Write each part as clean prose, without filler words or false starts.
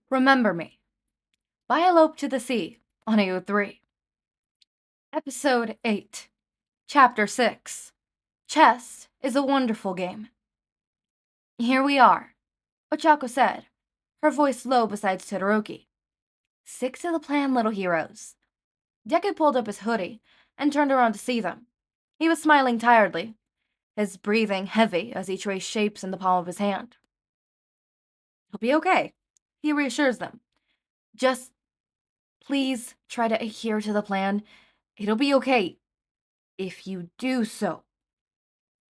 Remember Me. Elope to the Sea on AO3. Episode 8. Chapter 6. Chess is a wonderful game. Here we are, Ochako said, her voice low beside Todoroki. Stick to the plan, little heroes. Deku pulled up his hoodie and turned around to see them. He was smiling tiredly, his breathing heavy as he traced shapes in the palm of his hand. He'll be okay, he reassures them. Just please try to adhere to the plan. It'll be okay if you do so.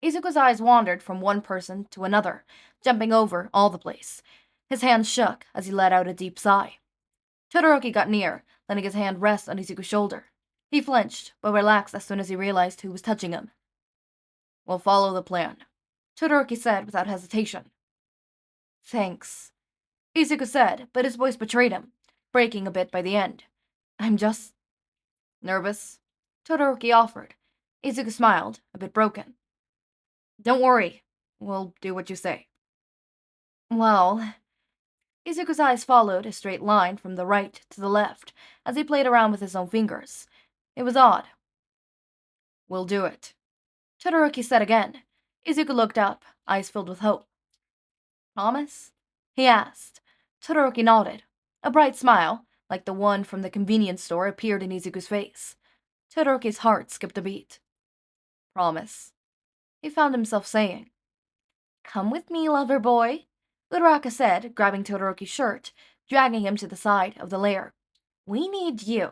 Izuku's eyes wandered from one person to another, jumping over all the place. His hands shook as he let out a deep sigh. Todoroki got near, letting his hand rest on Izuku's shoulder. He flinched, but relaxed as soon as he realized who was touching him. We'll follow the plan, Todoroki said without hesitation. Thanks, Izuku said, but his voice betrayed him, breaking a bit by the end. I'm just nervous, Todoroki offered. Izuku smiled, a bit broken. Don't worry, we'll do what you say. Well, Izuku's eyes followed a straight line from the right to the left as he played around with his own fingers. It was odd. We'll do it, Todoroki said again. Izuku looked up, eyes filled with hope. Promise? He asked. Todoroki nodded. A bright smile, like the one from the convenience store, appeared in Izuku's face. Todoroki's heart skipped a beat. Promise, he found himself saying. Come with me, lover boy, Uraraka said, grabbing Todoroki's shirt, dragging him to the side of the lair. We need you.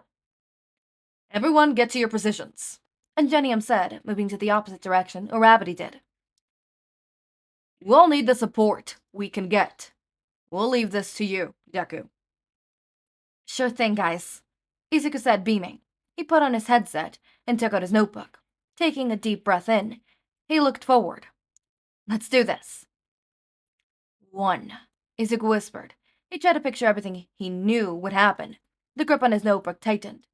Everyone get to your positions, Ingenium said, moving to the opposite direction Urabity did. We'll need the support we can get. We'll leave this to you, Deku. Sure thing, guys, Izuku said, beaming. He put on his headset and took out his notebook. Taking a deep breath in, he looked forward. Let's do this. 1, Izuku whispered. He tried to picture everything he knew would happen. The grip on his notebook tightened.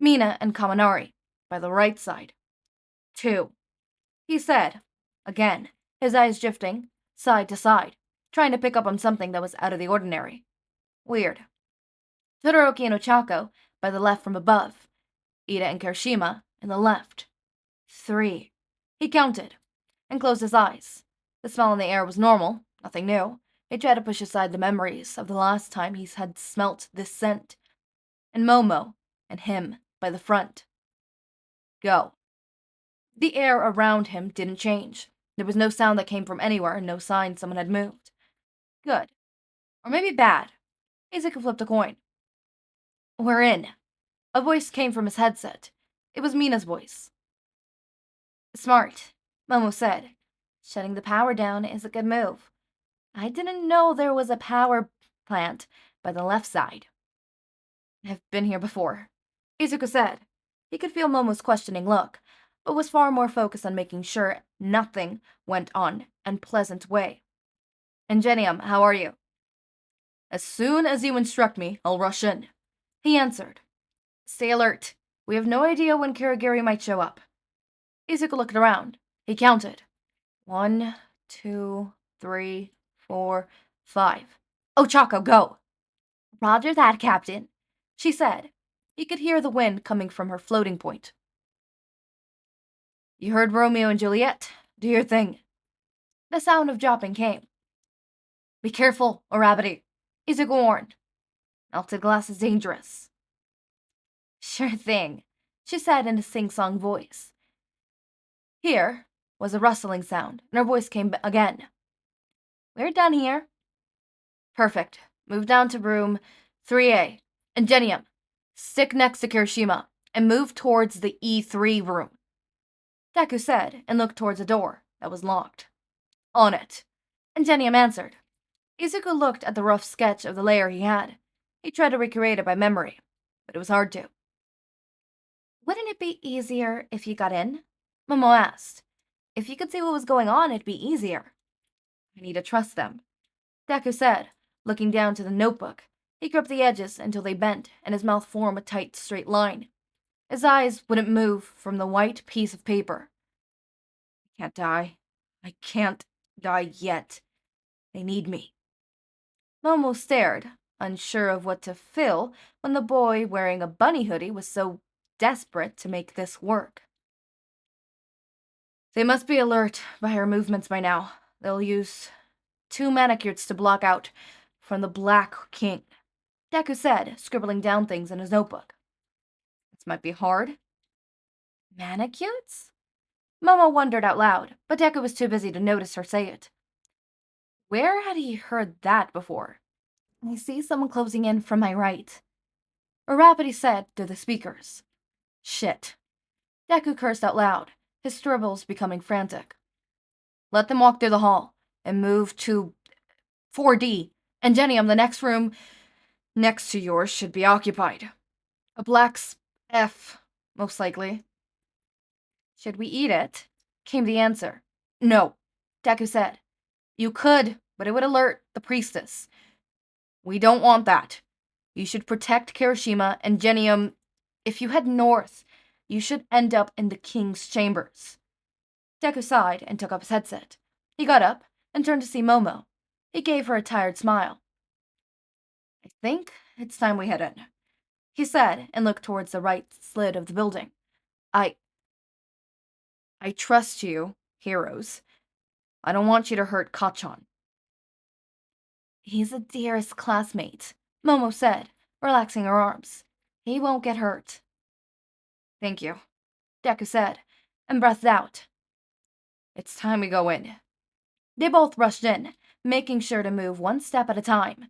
Mina and Kaminari, by the right side. 2, he said, again, his eyes drifting side to side, trying to pick up on something that was out of the ordinary. Weird. Todoroki and Ochako, by the left from above. Iida and Kirishima, in the left. 3, he counted, and closed his eyes. The smell in the air was normal, nothing new. He tried to push aside the memories of the last time he had smelt this scent. And Momo, and him, by the front. Go. The air around him didn't change. There was no sound that came from anywhere, and no sign someone had moved. Good. Or maybe bad. Izuku flipped a coin. We're in. A voice came from his headset. It was Mina's voice. Smart, Momo said. Shutting the power down is a good move. I didn't know there was a power plant by the left side. I've been here before, Izuku said. He could feel Momo's questioning look, but was far more focused on making sure nothing went on an pleasant way. Ingenium, how are you? As soon as you instruct me, I'll rush in, he answered. Stay alert. We have no idea when Kirigiri might show up. Izuku looked around. He counted. 1, 2, 3, 4, 5. Ochako, go! Roger that, Captain, she said. He could hear the wind coming from her floating point. You heard Romeo and Juliet? Do your thing. The sound of dropping came. Be careful, Urabity, Izuku warned. Melted glass is dangerous. Sure thing, she said in a sing-song voice. Here was a rustling sound, and her voice came again. We're done here. Perfect. Move down to room 3A. Ingenium, stick next to Kirishima, and move towards the E3 room. Deku said, and looked towards a door that was locked. On it, Ingenium answered. Izuku looked at the rough sketch of the lair he had. He tried to recreate it by memory, but it was hard to. Wouldn't it be easier if you got in? Momo asked. If you could see what was going on, it'd be easier. I need to trust them, Deku said, looking down to the notebook. He gripped the edges until they bent, and his mouth formed a tight, straight line. His eyes wouldn't move from the white piece of paper. I can't die. I can't die yet. They need me. Momo stared, unsure of what to feel when the boy wearing a bunny hoodie was so desperate to make this work. They must be alert by her movements by now. They'll use 2 manicures to block out from the Black King, Deku said, scribbling down things in his notebook. This might be hard. Manicures? Momo wondered out loud, but Deku was too busy to notice her say it. Where had he heard that before? I see someone closing in from my right, Uraraka said through the speakers. Shit. Deku cursed out loud, his scribbles becoming frantic. Let them walk through the hall and move to 4D. And Jenny, the next room next to yours should be occupied. A black F, most likely. Should we eat it? Came the answer. No, Deku said. You could, but it would alert the priestess. We don't want that. You should protect Kirishima and Genium. If you head north, you should end up in the king's chambers. Deku sighed and took up his headset. He got up and turned to see Momo. He gave her a tired smile. I think it's time we head in, he said and looked towards the right side of the building. I trust you, heroes. I don't want you to hurt Kacchan. He's a dearest classmate, Momo said, relaxing her arms. He won't get hurt. Thank you, Deku said, and breathed out. It's time we go in. They both rushed in, making sure to move one step at a time.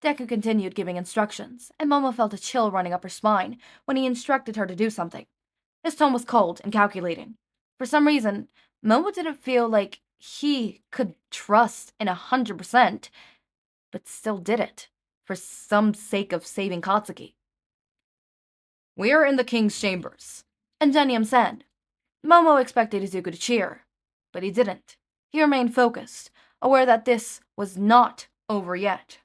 Deku continued giving instructions, and Momo felt a chill running up her spine when he instructed her to do something. His tone was cold and calculating. For some reason, Momo didn't feel like he could trust in 100%, but still did it, for some sake of saving Katsuki. We are in the king's chambers, and Genium said. Momo expected Izuku to cheer, but he didn't. He remained focused, aware that this was not over yet.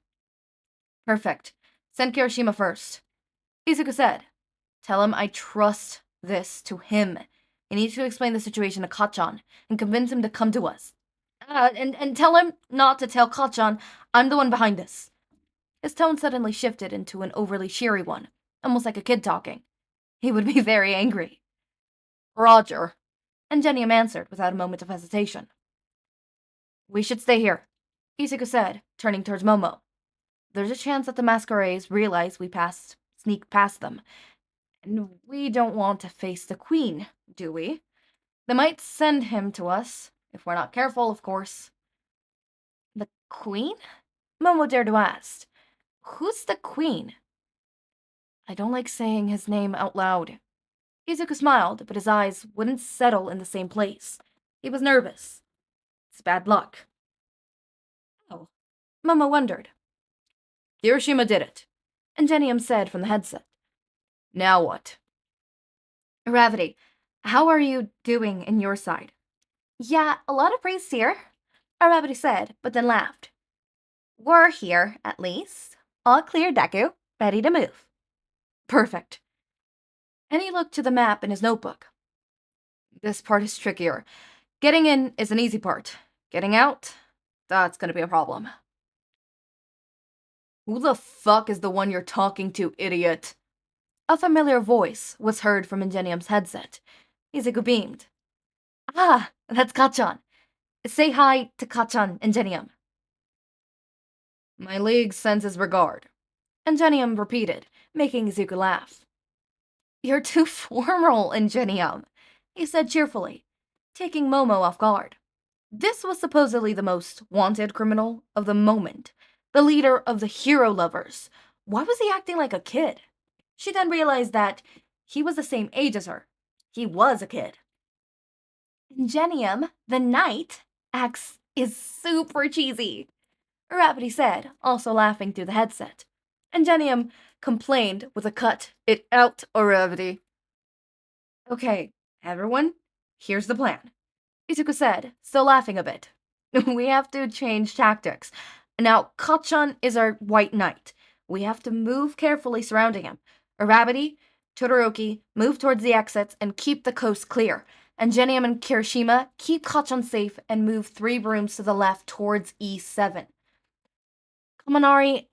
Perfect. Send Kirishima first, Izuku said. Tell him I trust this to him. I need to explain the situation to Kacchan and convince him to come to us. And tell him not to tell Kacchan I'm the one behind this. His tone suddenly shifted into an overly cheery one, almost like a kid talking. He would be very angry. Roger, and Genium answered without a moment of hesitation. We should stay here, Izuku said, turning towards Momo. There's a chance that the masquerades realize we sneak past them, and we don't want to face the queen, do we? They might send him to us, if we're not careful, of course. The queen? Momo dared to ask. Who's the queen? I don't like saying his name out loud. Izuku smiled, but his eyes wouldn't settle in the same place. He was nervous. It's bad luck. Oh, Momo wondered. Kirishima did it, and Genium said from the headset. Now what? Gravity, how are you doing in your side? Yeah, a lot of priests here, Gravity said, but then laughed. We're here, at least. All clear, Deku. Ready to move. Perfect. And he looked to the map in his notebook. This part is trickier. Getting in is an easy part. Getting out, that's gonna be a problem. Who the fuck is the one you're talking to, idiot? A familiar voice was heard from Ingenium's headset. Izuku beamed. Ah, that's Kacchan. Say hi to Kacchan, Ingenium. My league sends his regard. Ingenium repeated, making Izuku laugh. You're too formal, Ingenium, he said cheerfully, taking Momo off guard. This was supposedly the most wanted criminal of the moment, the leader of the hero lovers. Why was he acting like a kid? She then realized that he was the same age as her. He was a kid. Ingenium, the knight, is super cheesy, Uraraka said, also laughing through the headset. Ingenium complained with a cut it out Uraraka. Okay, everyone, here's the plan, Izuku said, still laughing a bit. We have to change tactics. Now, Kacchan is our white knight. We have to move carefully surrounding him. Uraraka, Todoroki, move towards the exits and keep the coast clear. And Genium and Kirishima, keep Kacchan safe and move 3 rooms to the left towards E7. Kaminari,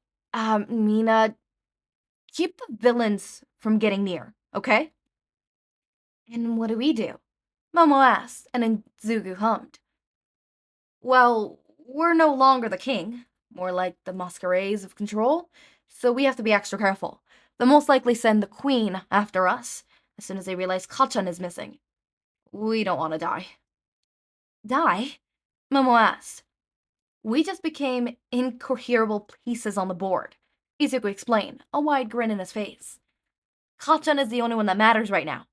Mina, keep the villains from getting near, okay? And what do we do? Momo asked, and Izuku hummed. Well, we're no longer the king, more like the masquerades of control, so we have to be extra careful. They'll most likely send the queen after us, as soon as they realize Kachan is missing. We don't want to die. Die? Momo asked. We just became incoherable pieces on the board, Izuku explained, a wide grin in his face. Kachan is the only one that matters right now.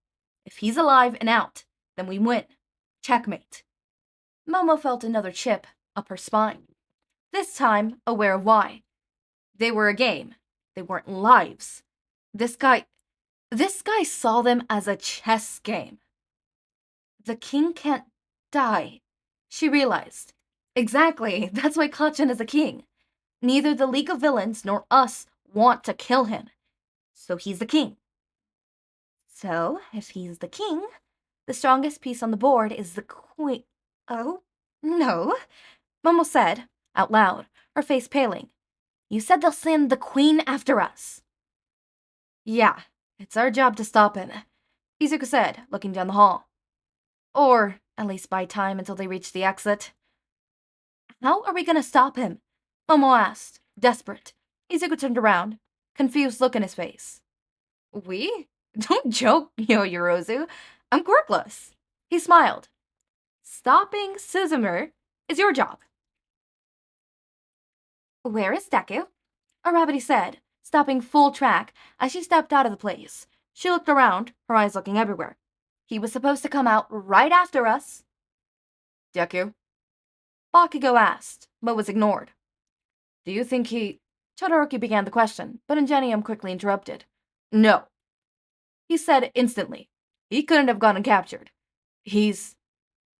If he's alive and out, then we win. Checkmate. Momo felt another chip up her spine, this time aware of why. They were a game. They weren't lives. This guy saw them as a chess game. The king can't die, she realized. Exactly, that's why Kachan is a king. Neither the League of Villains nor us want to kill him. So he's the king. So, if he's the king, the strongest piece on the board is the queen. Oh, no, Momo said, out loud, her face paling. You said they'll send the queen after us. Yeah, it's our job to stop him, Izuku said, looking down the hall. Or, at least buy time until they reach the exit. How are we gonna stop him? Momo asked, desperate. Izuku turned around, confused look in his face. We? Don't joke, Yorozu. I'm quirkless. He smiled. Stopping Suzumu is your job. Where is Deku? Arabity said, stopping full track as she stepped out of the place. She looked around, her eyes looking everywhere. He was supposed to come out right after us. Deku? Bakugo asked, but was ignored. Do you think he... Todoroki began the question, but Ingenium quickly interrupted. No. He said instantly. He couldn't have gotten captured. He's...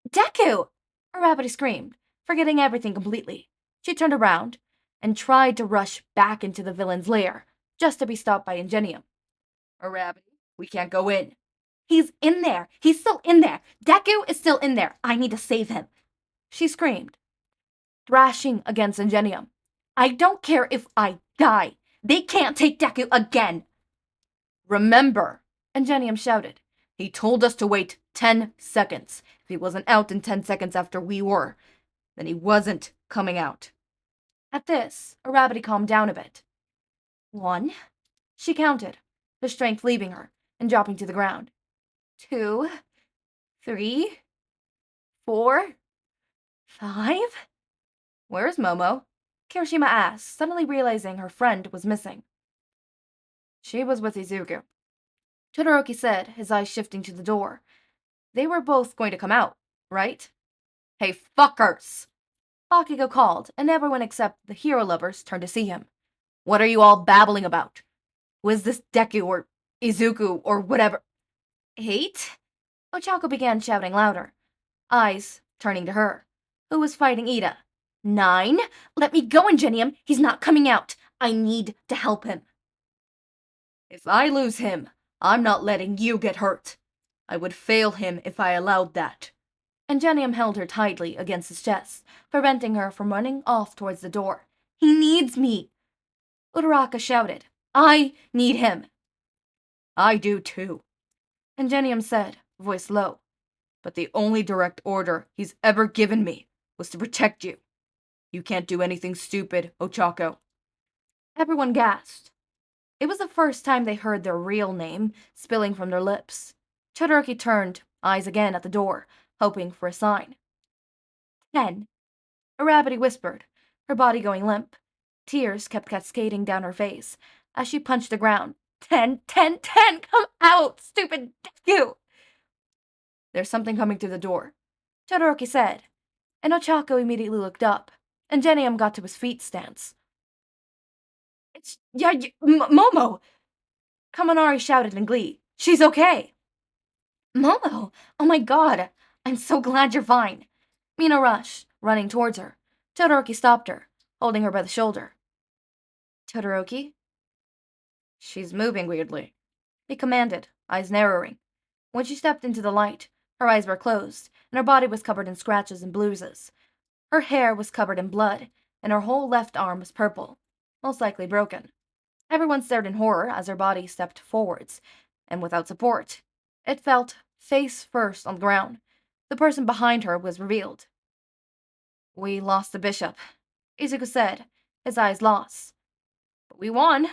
Deku! Arabity screamed, forgetting everything completely. She turned around and tried to rush back into the villain's lair, just to be stopped by Ingenium. Arabity, we can't go in. He's in there! He's still in there! Deku is still in there! I need to save him! She screamed, thrashing against Ingenium. I don't care if I die! They can't take Deku again! Remember, Ingenium shouted. He told us to wait 10 seconds. If he wasn't out in 10 seconds after we were, then he wasn't coming out. At this, Arabity calmed down a bit. 1. She counted, her strength leaving her and dropping to the ground. 2, 3, 4, 5. Where's Momo? Kirishima asked, suddenly realizing her friend was missing. She was with Izuku. Todoroki said, his eyes shifting to the door. They were both going to come out, right? Hey, fuckers! Bakugo called, and everyone except the hero lovers turned to see him. What are you all babbling about? Who is this Deku or Izuku or whatever? 8? Ochako began shouting louder, eyes turning to her, who was fighting Iida. 9? Let me go, Ingenium! He's not coming out! I need to help him! If I lose him, I'm not letting you get hurt. I would fail him if I allowed that. Ingenium held her tightly against his chest, preventing her from running off towards the door. He needs me! Uraraka shouted. I need him! I do too, Ingenium said, voice low. But the only direct order he's ever given me was to protect you. You can't do anything stupid, Ochako. Everyone gasped. It was the first time they heard their real name spilling from their lips. Todoroki turned, eyes again at the door, hoping for a sign. 10. Arabity whispered, her body going limp. Tears kept cascading down her face as she punched the ground. 10, 10, 10! Come out, stupid Deku! There's something coming through the door, Todoroki said, and Ochako immediately looked up, and Ingenium got to his feet stance. It's Momo! Kaminari shouted in glee. She's okay! Momo! Oh my god! I'm so glad you're fine! Mina rushed, running towards her. Todoroki stopped her, holding her by the shoulder. Todoroki? She's moving weirdly, he commanded, eyes narrowing. When she stepped into the light, her eyes were closed, and her body was covered in scratches and bruises. Her hair was covered in blood, and her whole left arm was purple. most likely broken. Everyone stared in horror as her body stepped forwards, and without support. It felt face first on the ground. The person behind her was revealed. "We lost the bishop," Izuku said, his eyes lost. "But we won."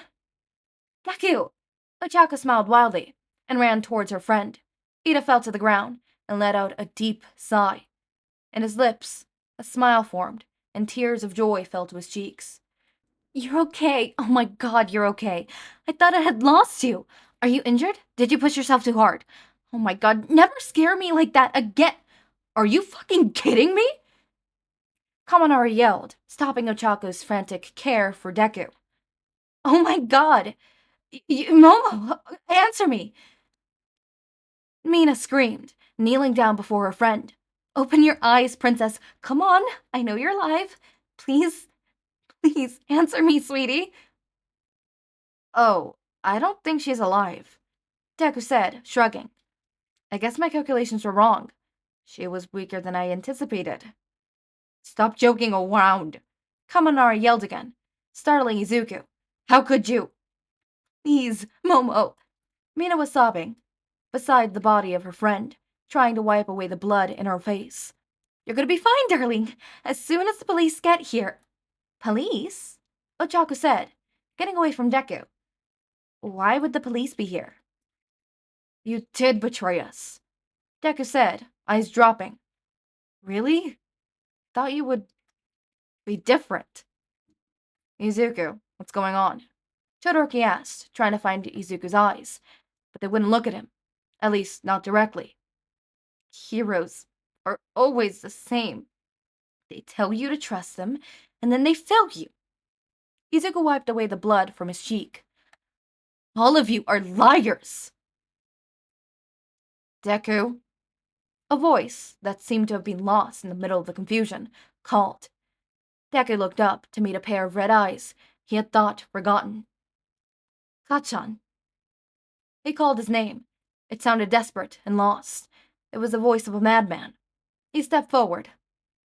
"Deku!" Ochako smiled wildly and ran towards her friend. Iida fell to the ground and let out a deep sigh. In his lips, a smile formed, and tears of joy fell to his cheeks. "You're okay. Oh my god, you're okay. I thought I had lost you. Are you injured? Did you push yourself too hard? Oh my god, never scare me like that again. Are you fucking kidding me?" Kaminari yelled, stopping Ochako's frantic care for Deku. "Oh my god! Momo, answer me!" Mina screamed, kneeling down before her friend. "Open your eyes, princess. Come on, I know you're alive. Please, please, answer me, sweetie." "Oh, I don't think she's alive," Deku said, shrugging. "I guess my calculations were wrong. She was weaker than I anticipated." "Stop joking around," Kaminari yelled again, startling Izuku. "How could you?" "Please, Momo." Mina was sobbing beside the body of her friend, trying to wipe away the blood in her face. "You're gonna be fine, darling, as soon as the police get here." "Police?" Ochako said, getting away from Deku. "Why would the police be here?" "You did betray us," Deku said, eyes dropping. "Really? Thought you would be different." "Izuku, what's going on?" Todoroki asked, trying to find Izuku's eyes, but they wouldn't look at him. At least, not directly. "Heroes are always the same. They tell you to trust them, and then they fail you." Izuku wiped away the blood from his cheek. "All of you are liars!" "Deku?" A voice that seemed to have been lost in the middle of the confusion called. Deku looked up to meet a pair of red eyes he had thought forgotten. "Kachan." He called his name. It sounded desperate and lost. It was the voice of a madman. He stepped forward.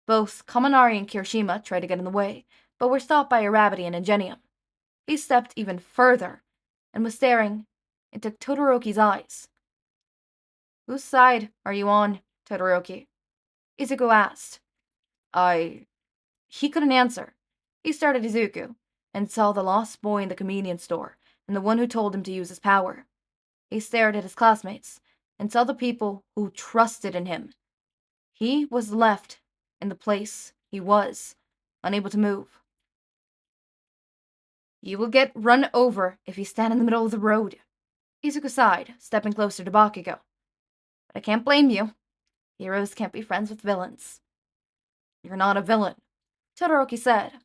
Both Kaminari and Kirishima tried to get in the way, but were stopped by Arabity and Ingenium. He stepped even further and was staring into Todoroki's eyes. "Whose side are you on, Todoroki?" Izuku asked. He couldn't answer. He stared at Izuku and saw the lost boy in the convenience store and the one who told him to use his power. He stared at his classmates and saw the people who trusted in him. He was left in the place he was, unable to move. "You will get run over if you stand in the middle of the road," Izuku sighed, stepping closer to Bakugo. "But I can't blame you. Heroes can't be friends with villains." "You're not a villain," Todoroki said.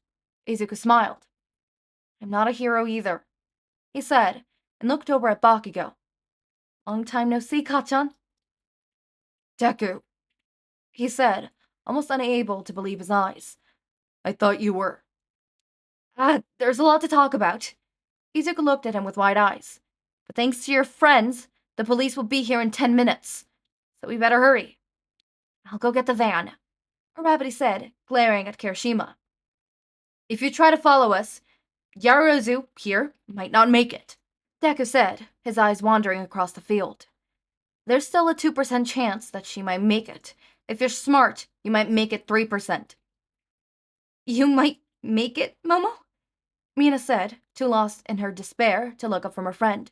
Izuku smiled. "I'm not a hero either," he said, and looked over at Bakugo. "Long time no see, Kachan." "Deku," he said, almost unable to believe his eyes. "I thought you were." There's a lot to talk about." Izuku looked at him with wide eyes. "But thanks to your friends, the police will be here in 10 minutes. So we better hurry." "I'll go get the van," Arabity said, glaring at Kirishima. "If you try to follow us, Yaruzu, here, might not make it," Deku said, his eyes wandering across the field. "There's still a 2% chance that she might make it. If you're smart, you might make it 3%. "You might make it, Momo?" Mina said, too lost in her despair to look up from her friend.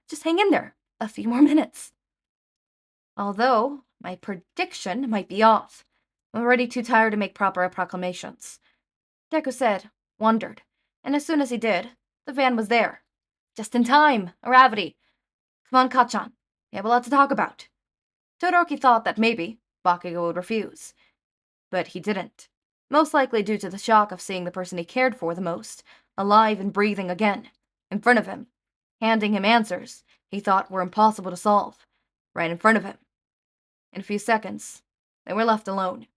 "Just hang in there. A few more minutes." "Although, my prediction might be off. I'm already too tired to make proper proclamations," Deku said, wondered, and as soon as he did, the van was there. "Just in time, Aravity. Come on, Kachan. We have a lot to talk about." Todoroki thought that maybe Bakugo would refuse. But he didn't. Most likely due to the shock of seeing the person he cared for the most, alive and breathing again, in front of him, handing him answers he thought were impossible to solve, right in front of him. In a few seconds, they were left alone.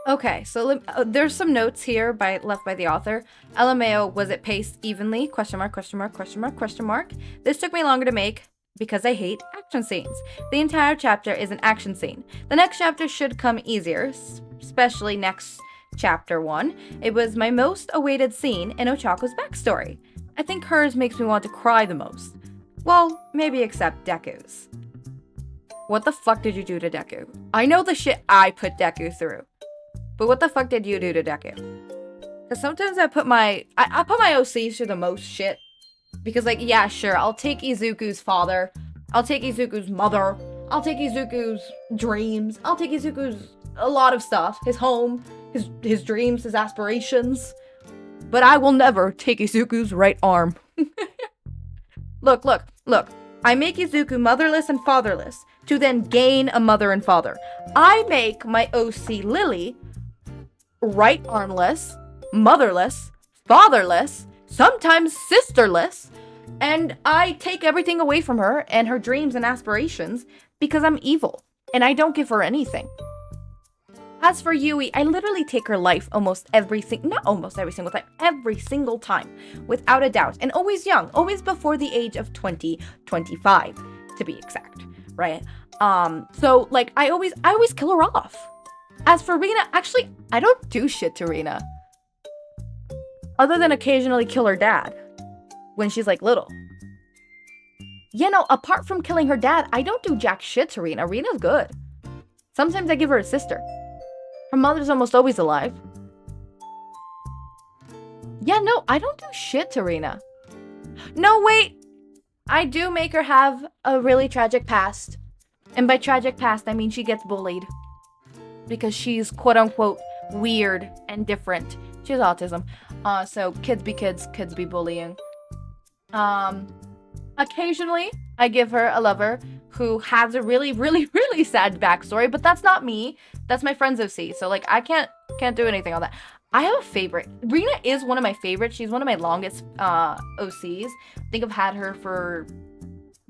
Okay, so there's some notes here left by the author. LMAO, was it paced evenly? Question mark, question mark, question mark, question mark. This took me longer to make because I hate action scenes. The entire chapter is an action scene. The next chapter should come easier, especially next Chapter 1. It was my most awaited scene in Ochako's backstory. I think hers makes me want to cry the most. Well, maybe except Deku's. What the fuck did you do to Deku? I know the shit I put Deku through. But what the fuck did you do to Deku? Because sometimes I put my OCs through the most shit. Because, like, yeah, sure, I'll take Izuku's father. I'll take Izuku's mother. I'll take Izuku's dreams. I'll take Izuku's a lot of stuff. His home, his dreams, his aspirations. But I will never take Izuku's right arm. Look. I make Izuku motherless and fatherless to then gain a mother and father. I make my OC Lily right armless, motherless, fatherless, sometimes sisterless, and I take everything away from her and her dreams and aspirations because I'm evil and I don't give her anything. As for Yui, I literally take her life every single time, without a doubt, and always young, always before the age of 25, to be exact, right? So, like, I always kill her off. As for Rina, actually, I don't do shit to Rina. Other than occasionally kill her dad, when she's, like, little. Yeah, no, apart from killing her dad, I don't do jack shit to Rina. Rina's good. Sometimes I give her a sister. Her mother's almost always alive. Yeah, no, I don't do shit to Rina. No, wait! I do make her have a really tragic past. And by tragic past, I mean she gets bullied. Because she's quote-unquote weird and different. She has autism. So kids be kids, kids be bullying. Occasionally, I give her a lover who has a really, really, really sad backstory, but that's not me. That's my friend's OC. So, like, I can't do anything on that. I have a favorite. Rina is one of my favorites. She's one of my longest OCs. I think I've had her for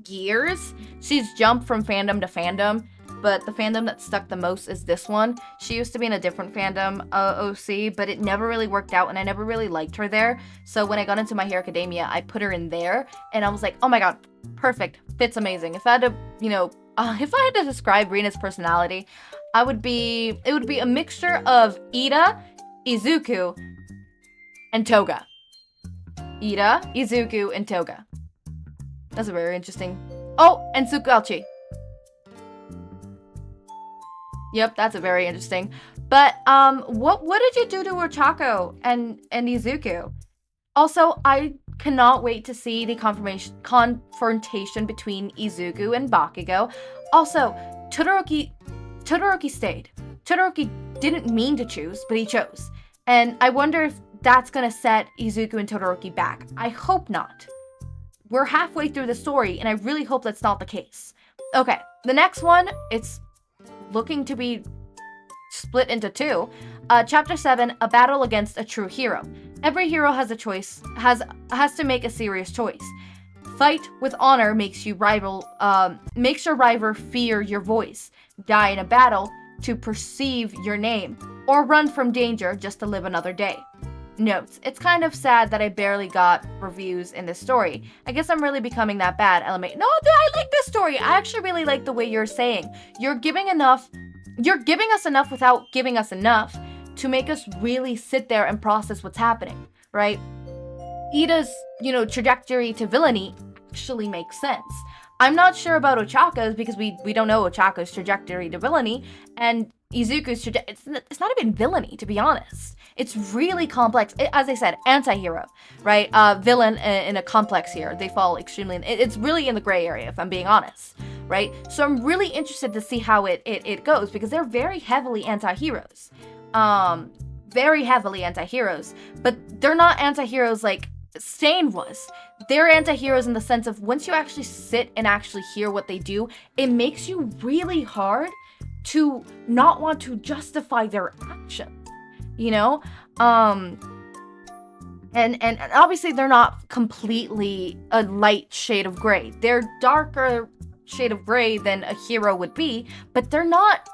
years. She's jumped from fandom to fandom, but the fandom that stuck the most is this one. She used to be in a different fandom OC, but it never really worked out, and I never really liked her there. So when I got into My Hero Academia, I put her in there, and I was like, oh my god, perfect, fits amazing. If I had to, if I had to describe Rina's personality, it would be a mixture of Iida, Izuku, and Toga. Iida, Izuku, and Toga. That's a very interesting. Oh, and Tsukachi. Yep, that's a very interesting. But what did you do to Ochako and Izuku? Also, I cannot wait to see the confrontation between Izuku and Bakugo. Also, Todoroki stayed. Todoroki didn't mean to choose, but he chose. And I wonder if that's gonna set Izuku and Todoroki back. I hope not. We're halfway through the story, and I really hope that's not the case. Okay, the next one, it's looking to be split into two. Chapter 7, A Battle Against a True Hero. Every hero has a choice, has to make a serious choice. Fight with honor makes your rival fear your voice. Die in a battle to perceive your name, or run from danger just to live another day. Notes: it's kind of sad that I barely got reviews in this story. I guess I'm really becoming that bad. LMA. No, I like this story. I actually really like the way you're saying. You're giving us enough without giving us enough to make us really sit there and process what's happening, right? Iida's, trajectory to villainy actually makes sense. I'm not sure about Ochako's because we don't know Ochako's trajectory to villainy, and Izuku's it's not even villainy, to be honest. It's really complex. As I said, anti-hero, right? Villain in a complex here. They fall extremely... It's really in the gray area, if I'm being honest, right? So I'm really interested to see how it goes, because they're very heavily anti-heroes. Very heavily anti-heroes. But they're not anti-heroes like Stain was. They're anti-heroes in the sense of once you actually sit and actually hear what they do, it makes you really hard to not want to justify their actions, and obviously they're not completely a light shade of gray. They're darker shade of gray than a hero would be, but they're not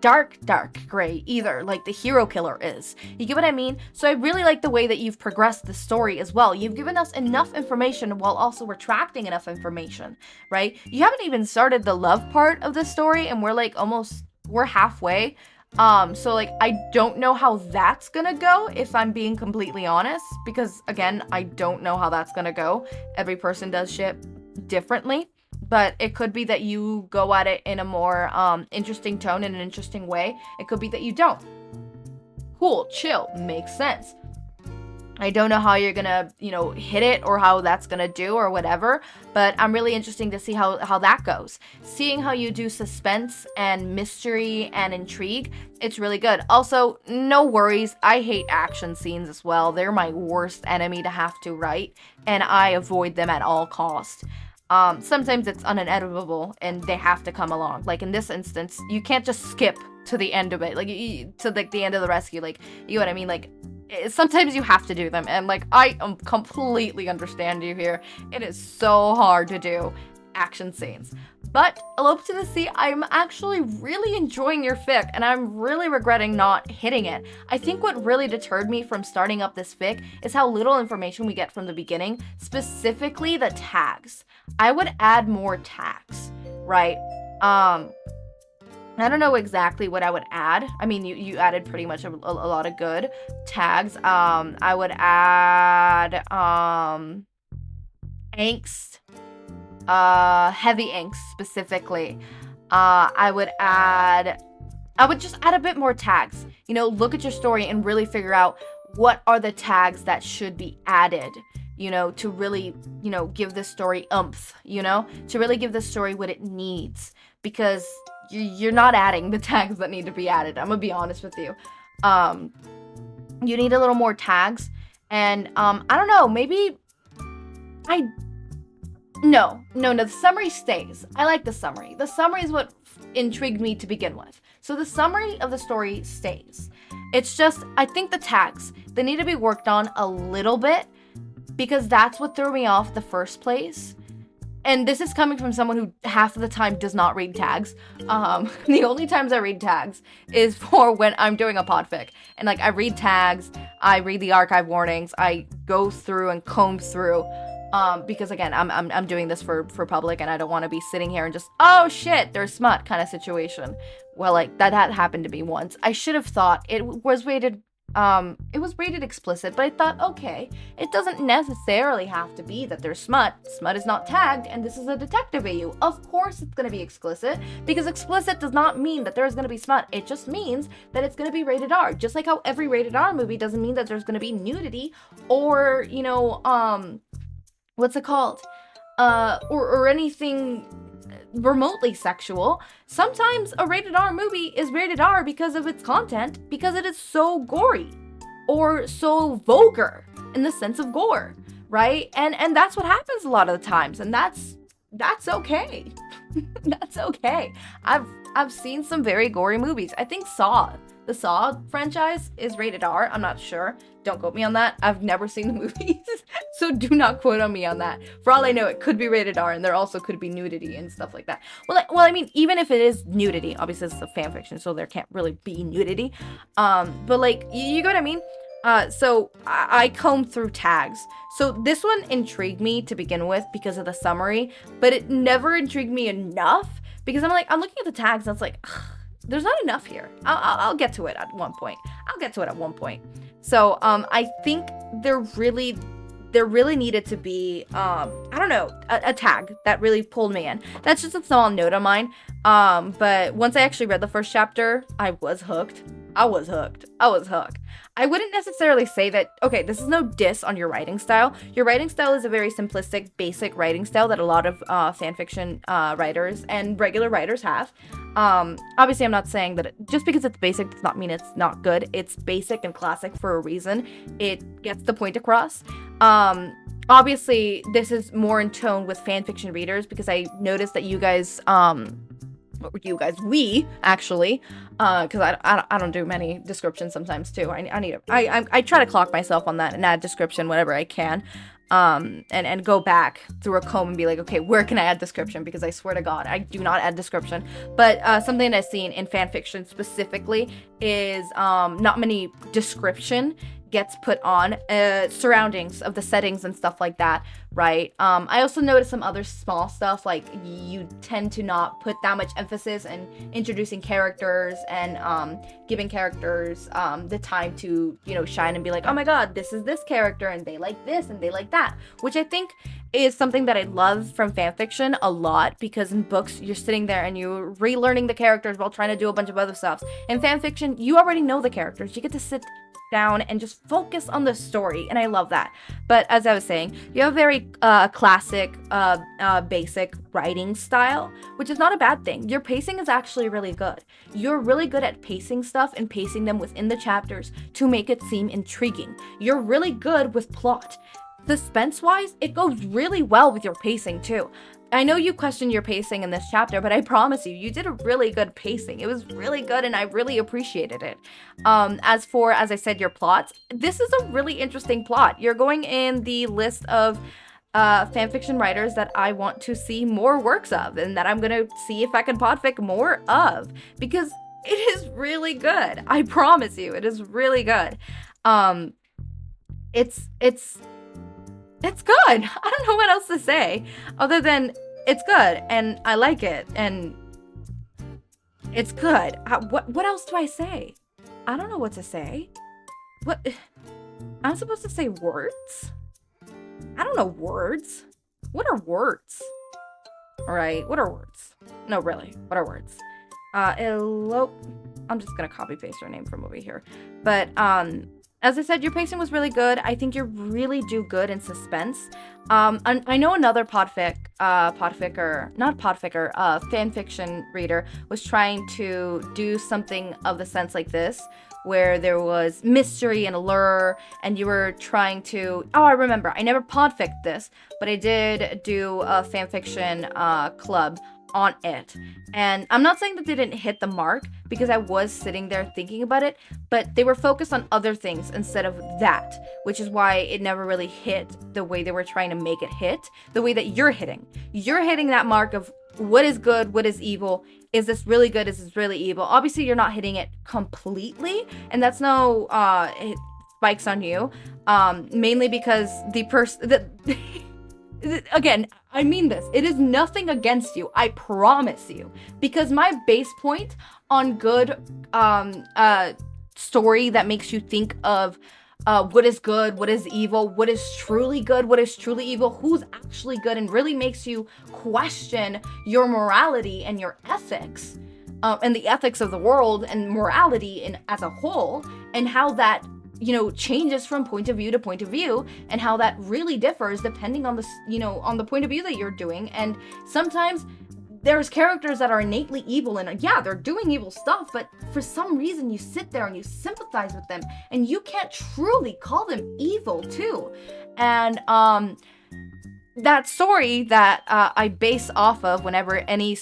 dark gray either, like the hero killer is. You get what I mean? So I really like the way that you've progressed the story as well. You've given us enough information while also retracting enough information, right? You haven't even started the love part of the story, and we're halfway. So like I don't know how that's gonna go, if I'm being completely honest, because again, I don't know how that's gonna go. Every person does shit differently, but it could be that you go at it in a more interesting tone, in an interesting way. It could be that you don't. Cool, chill, makes sense. I don't know how you're gonna, hit it, or how that's gonna do, or whatever, but I'm really interested to see how that goes. Seeing how you do suspense and mystery and intrigue, it's really good. Also, no worries, I hate action scenes as well. They're my worst enemy to have to write, and I avoid them at all costs. Sometimes it's uneditable and they have to come along. Like in this instance, you can't just skip to the end of it, like to like the end of the rescue, like, you know what I mean? Like, sometimes you have to do them, and like I completely understand you here. It is so hard to do action scenes, but elope to the sea, I'm actually really enjoying your fic, and I'm really regretting not hitting it. I think what really deterred me from starting up this fic is how little information we get from the beginning, specifically the tags. I would add more tags, right? I don't know exactly what I would add. I mean, you added pretty much a lot of good tags. I would add angst, heavy angst specifically. I would just add a bit more tags. Look at your story and really figure out what are the tags that should be added, to really, give this story oomph, to really give this story what it needs, because you're not adding the tags that need to be added. I'm gonna be honest with you. You need a little more tags, and I don't know, maybe no, the summary stays. I like the summary. The summary is what intrigued me to begin with. So the summary of the story stays. It's just, I think the tags, they need to be worked on a little bit, because that's what threw me off the first place. And this is coming from someone who half of the time does not read tags. The only times I read tags is for when I'm doing a podfic. And like, I read tags, I read the archive warnings, I go through and comb through. Because again, I'm doing this for public, and I don't want to be sitting here and just, oh shit, there's smut kind of situation. Well, like that happened to me once. I should have thought it was rated explicit, but I thought, okay, it doesn't necessarily have to be that there's smut. Smut is not tagged, and this is a detective AU. Of course it's gonna be explicit, because explicit does not mean that there's gonna be smut. It just means that it's gonna be rated R. Just like how every rated R movie doesn't mean that there's gonna be nudity, or, what's it called? Or anything remotely sexual. Sometimes a rated R movie is rated R because of its content, because it is so gory or so vulgar in the sense of gore, right? And that's what happens a lot of the times, and that's okay. That's okay. I've seen some very gory movies. I think the Saw franchise is rated R. I'm not sure. Don't quote me on that. I've never seen the movies, so do not quote on me on that. For all I know, it could be rated R, and there also could be nudity and stuff like that. Well, I mean, even if it is nudity, obviously it's a fan fiction, so there can't really be nudity. But like, you get what I mean? So I combed through tags. So this one intrigued me to begin with because of the summary, but it never intrigued me enough, because I'm looking at the tags and it's like, ugh, there's not enough here. I'll get to it at one point. So I think there really needed to be a tag that really pulled me in. That's just a small note of mine. But once I actually read the first chapter, I was hooked. I was hooked. I wouldn't necessarily say that, okay, this is no diss on your writing style. Your writing style is a very simplistic, basic writing style that a lot of fanfiction writers and regular writers have. Obviously, I'm not saying that just because it's basic does not mean it's not good. It's basic and classic for a reason. It gets the point across. Obviously, this is more in tone with fanfiction readers, because I noticed that we actually, because I don't do many descriptions sometimes too. I try to clock myself on that and add description whenever I can, and go back through a comb and be like, okay, where can I add description? Because I swear to God, I do not add description. But something I've seen in fanfiction specifically is not many description gets put on, surroundings of the settings and stuff like that, right? I also noticed some other small stuff, like you tend to not put that much emphasis in introducing characters and giving characters the time to, you know, shine and be like, oh my god, this is this character and they like this and they like that, which I think is something that I love from fanfiction a lot, because in books you're sitting there and you're relearning the characters while trying to do a bunch of other stuff. In fanfiction, you already know the characters. You get to sit down and just focus on the story, and I love that. But as I was saying, you have a very classic, basic writing style, which is not a bad thing. Your pacing is actually really good. You're really good at pacing stuff and pacing them within the chapters to make it seem intriguing. You're really good with plot. Suspense-wise, it goes really well with your pacing too. I know you questioned your pacing in this chapter, but I promise you did a really good pacing. It was really good and I really appreciated it. As for, as I said, your plots, this is a really interesting plot. You're going in the list of fanfiction writers that I want to see more works of, and that I'm gonna see if I can podfic more of, because it is really good. I promise you, it is really good. It's good. I don't know what else to say other than it's good and I like it and it's good. What else do I say? I don't know what to say. What? I'm supposed to say words? I don't know words. What are words? All right, what are words? No, really, what are words? Elope. I'm just gonna copy paste her name from over here. But as I said, your pacing was really good. I think you really do good in suspense. I know another fanfiction reader was trying to do something of the sense like this, where there was mystery and allure, and you were trying to... Oh, I remember. I never podficked this, but I did do a fanfiction club on it, and I'm not saying that they didn't hit the mark, because I was sitting there thinking about it, but they were focused on other things instead of that, which is why it never really hit the way they were trying to make it hit, the way that you're hitting that mark of what is good, what is evil, is this really good, is this really evil. Obviously you're not hitting it completely, and that's no spikes on you, mainly because the person again, I mean this. It is nothing against you. I promise you. Because my base point on good story that makes you think of what is good, what is evil, what is truly good, what is truly evil, who's actually good, and really makes you question your morality and your ethics, and the ethics of the world and morality as a whole, and how that, you know, changes from point of view to point of view, and how that really differs depending on the, you know, on the point of view that you're doing. And sometimes there's characters that are innately evil, and yeah, they're doing evil stuff, but for some reason you sit there and you sympathize with them, and you can't truly call them evil too. And that story that I base off of whenever any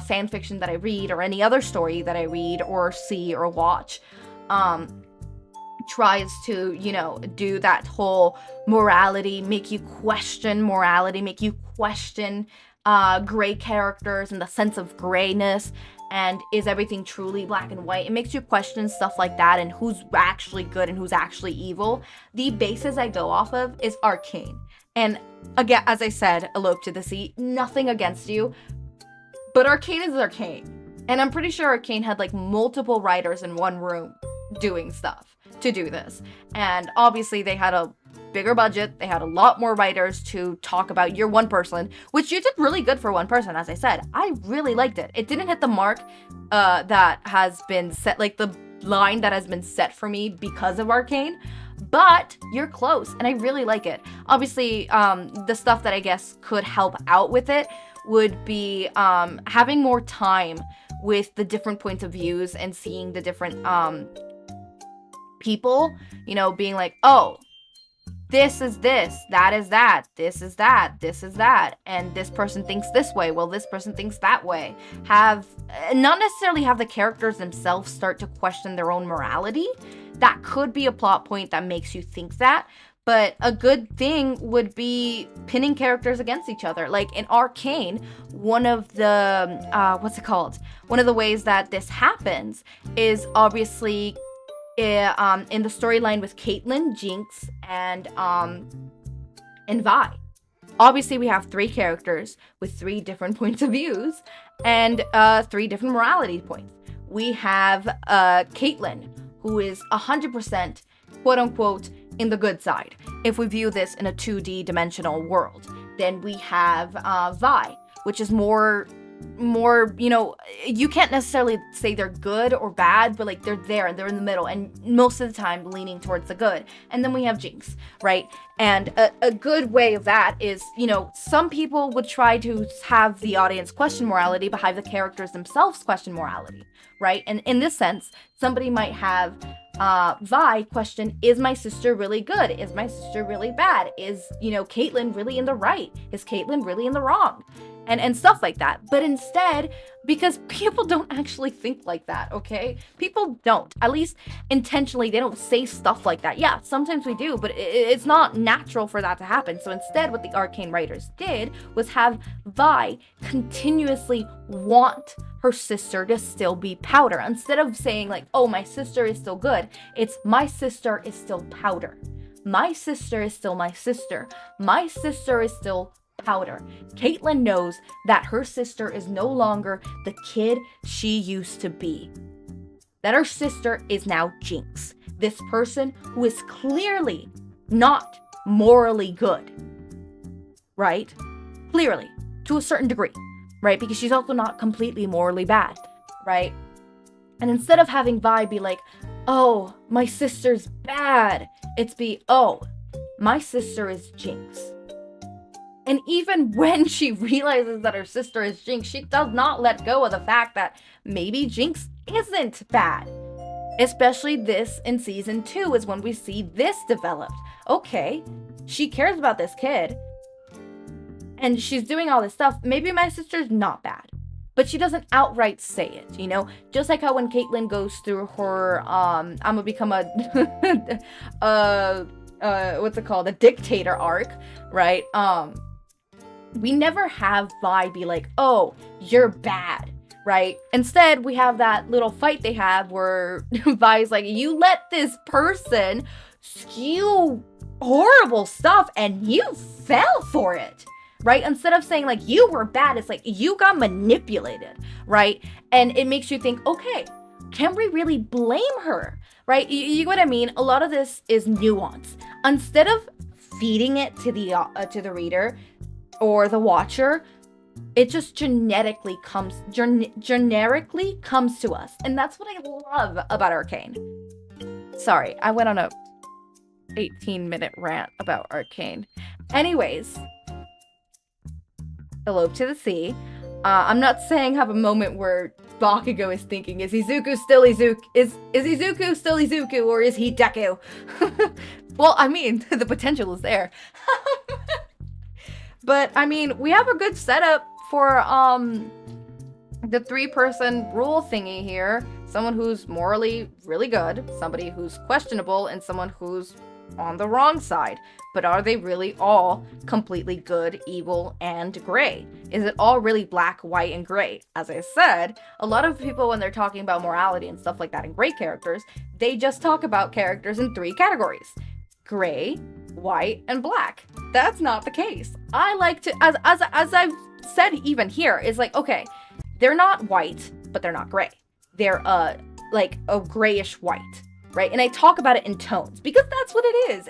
fan fiction that I read, or any other story that I read or see or watch, tries to, you know, do that whole morality, make you question morality, make you question gray characters and the sense of grayness, and is everything truly black and white? It makes you question stuff like that, and who's actually good and who's actually evil. The basis I go off of is Arcane. And again, as I said, elope to the sea, nothing against you, but Arcane is Arcane. And I'm pretty sure Arcane had like multiple writers in one room doing stuff to do this, and obviously they had a bigger budget, they had a lot more writers to talk about your one person, which you did really good for one person. As I said, I really liked it. It didn't hit the mark that has been set, like the line that has been set for me because of Arcane, but you're close and I really like it. Obviously the stuff that I guess could help out with it would be having more time with the different points of views and seeing the different people, you know, being like, oh, this is this, that is that, this is that, this is that, and this person thinks this way, well, this person thinks that way. Have, not necessarily have the characters themselves start to question their own morality. That could be a plot point that makes you think that, but a good thing would be pinning characters against each other. Like in Arcane, one of the, what's it called? One of the ways that this happens is obviously in the storyline with Caitlyn, Jinx, and Vi. Obviously, we have 3 characters with 3 different points of views and 3 different morality points. We have Caitlyn, who is 100% quote-unquote in the good side, if we view this in a 2D dimensional world. Then we have Vi, which is more, you know, you can't necessarily say they're good or bad, but like they're there and they're in the middle, and most of the time leaning towards the good. And then we have Jinx, right? And a good way of that is, you know, some people would try to have the audience question morality, but have the characters themselves question morality, right? And in this sense, somebody might have Vi question, is my sister really good? Is my sister really bad? Is, you know, Caitlyn really in the right? Is Caitlyn really in the wrong? And stuff like that. But instead, because people don't actually think like that, okay? People don't. At least intentionally, they don't say stuff like that. Yeah, sometimes we do, but it's not natural for that to happen. So instead, what the Arcane writers did was have Vi continuously want her sister to still be Powder. Instead of saying like, oh, my sister is still good, it's my sister is still Powder. My sister is still my sister. My sister is still Powder. Caitlyn knows that her sister is no longer the kid she used to be. That her sister is now Jinx. This person who is clearly not morally good. Right? Clearly. To a certain degree. Right? Because she's also not completely morally bad. Right? And instead of having Vi be like, oh, my sister's bad, it's be, oh, my sister is Jinx. And even when she realizes that her sister is Jinx, she does not let go of the fact that maybe Jinx isn't bad. Especially this in season 2 is when we see this developed. Okay, she cares about this kid. And she's doing all this stuff. Maybe my sister's not bad. But she doesn't outright say it, you know? Just like how when Caitlyn goes through her, I'm gonna become a, what's it called? A dictator arc, right? We never have Vi be like, oh, you're bad, right? Instead, we have that little fight they have where Vi's like, you let this person spew horrible stuff and you fell for it, right? Instead of saying like, you were bad, it's like, you got manipulated, right? And it makes you think, okay, can we really blame her, right? You know what I mean? A lot of this is nuance. Instead of feeding it to the reader, or the watcher, it just generically comes to us. And that's what I love about Arcane. Sorry, I went on a 18-minute rant about Arcane. Anyways, elope to the sea. I'm not saying have a moment where Bakugo is thinking, is Izuku still Izuku? Is Izuku still Izuku, or is he Deku? Well, I mean, the potential is there. But, I mean, we have a good setup for, the 3-person rule thingy here. Someone who's morally really good, somebody who's questionable, and someone who's on the wrong side. But are they really all completely good, evil, and gray? Is it all really black, white, and gray? As I said, a lot of people, when they're talking about morality and stuff like that in gray characters, they just talk about characters in 3 categories. Gray, white, and black. That's not the case. I like to, as I've said even here, is like, okay, they're not white, but they're not gray. They're like a grayish white, right? And I talk about it in tones because that's what it is.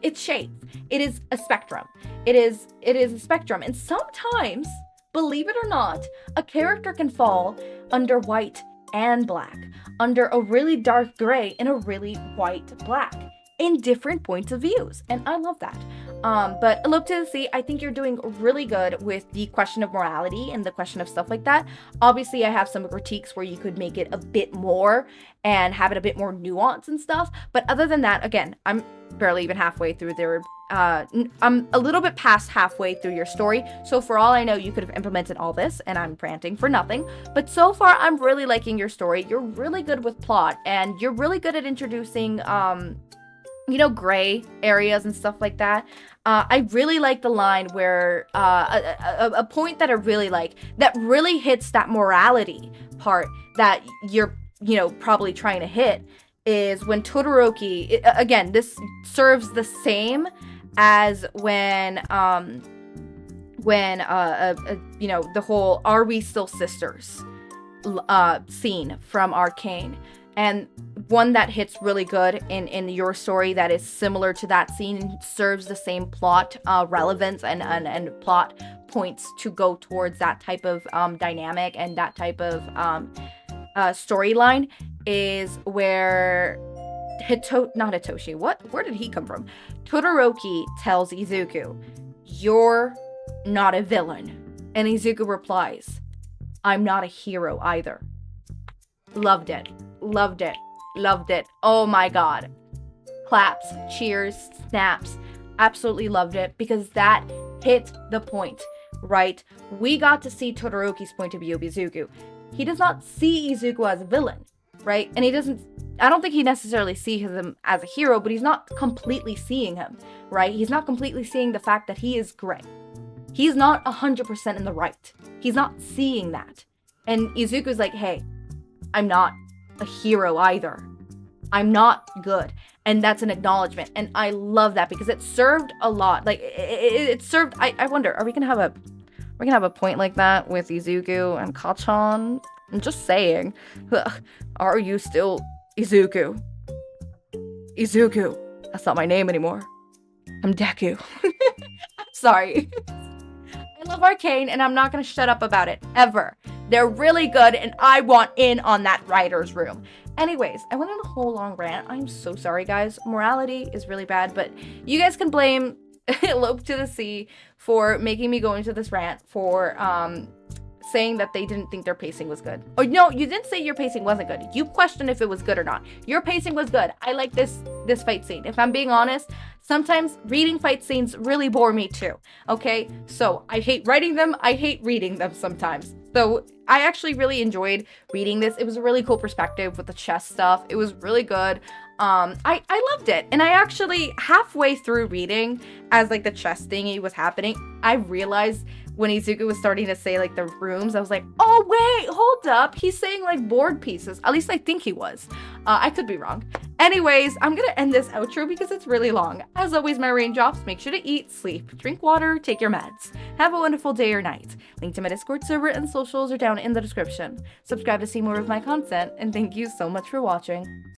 It's shades. It is a spectrum. It is a spectrum. And sometimes, believe it or not, a character can fall under white and black, under a really dark gray and a really white black, in different points of views, and I love that. But elope to the sea, I think you're doing really good with the question of morality and the question of stuff like that. Obviously, I have some critiques where you could make it a bit more and have it a bit more nuanced and stuff. But other than that, again, I'm barely even halfway through there. I'm a little bit past halfway through your story, so for all I know, you could have implemented all this, and I'm ranting for nothing. But so far, I'm really liking your story. You're really good with plot, and you're really good at introducing, you know, gray areas and stuff like that. I really like the line where, a point that I really like, that really hits that morality part that you're, you know, probably trying to hit, is when Todoroki, again, this serves the same as when you know, the whole "Are we still sisters?" Scene from Arcane, and one that hits really good in your story that is similar to that scene and serves the same plot relevance and plot points to go towards that type of dynamic and that type of storyline, is where where did he come from? Todoroki tells Izuku, "You're not a villain." And Izuku replies, "I'm not a hero either." Loved it. Loved it. Loved it. Oh my god. Claps, cheers, snaps. Absolutely loved it because that hit the point, right? We got to see Todoroki's point of view of Izuku. He does not see Izuku as a villain, right? And I don't think he necessarily sees him as a hero, but he's not completely seeing him, right? He's not completely seeing the fact that he is gray. He's not 100% in the right. He's not seeing that. And Izuku's like, hey, I'm not a hero either. I'm not good. And that's an acknowledgement. And I love that because it served a lot. Like, it served, I wonder, are we gonna have a point like that with Izuku and Kachan? I'm just saying. Are you still Izuku? Izuku. That's not my name anymore. I'm Deku. Sorry. I love Arcane and I'm not gonna shut up about it, ever. They're really good and I want in on that writer's room. Anyways, I went on a whole long rant. I'm so sorry, guys. Morality is really bad, but you guys can blame Elope to the Sea for making me go into this rant for saying that they didn't think their pacing was good. Or no, you didn't say your pacing wasn't good. You questioned if it was good or not. Your pacing was good. I like this fight scene. If I'm being honest, sometimes reading fight scenes really bore me too. Okay? So I hate writing them. I hate reading them sometimes. So I actually really enjoyed reading this. It was a really cool perspective with the chess stuff. It was really good. I loved it. And I actually, halfway through reading, as like the chess thingy was happening, I realized when Izuku was starting to say like the rooms, I was like, oh wait, hold up. He's saying like board pieces. At least I think he was. I could be wrong. Anyways, I'm gonna end this outro because it's really long. As always, my raindrops, make sure to eat, sleep, drink water, take your meds. Have a wonderful day or night. Link to my Discord server and socials are down in the description. Subscribe to see more of my content, and thank you so much for watching.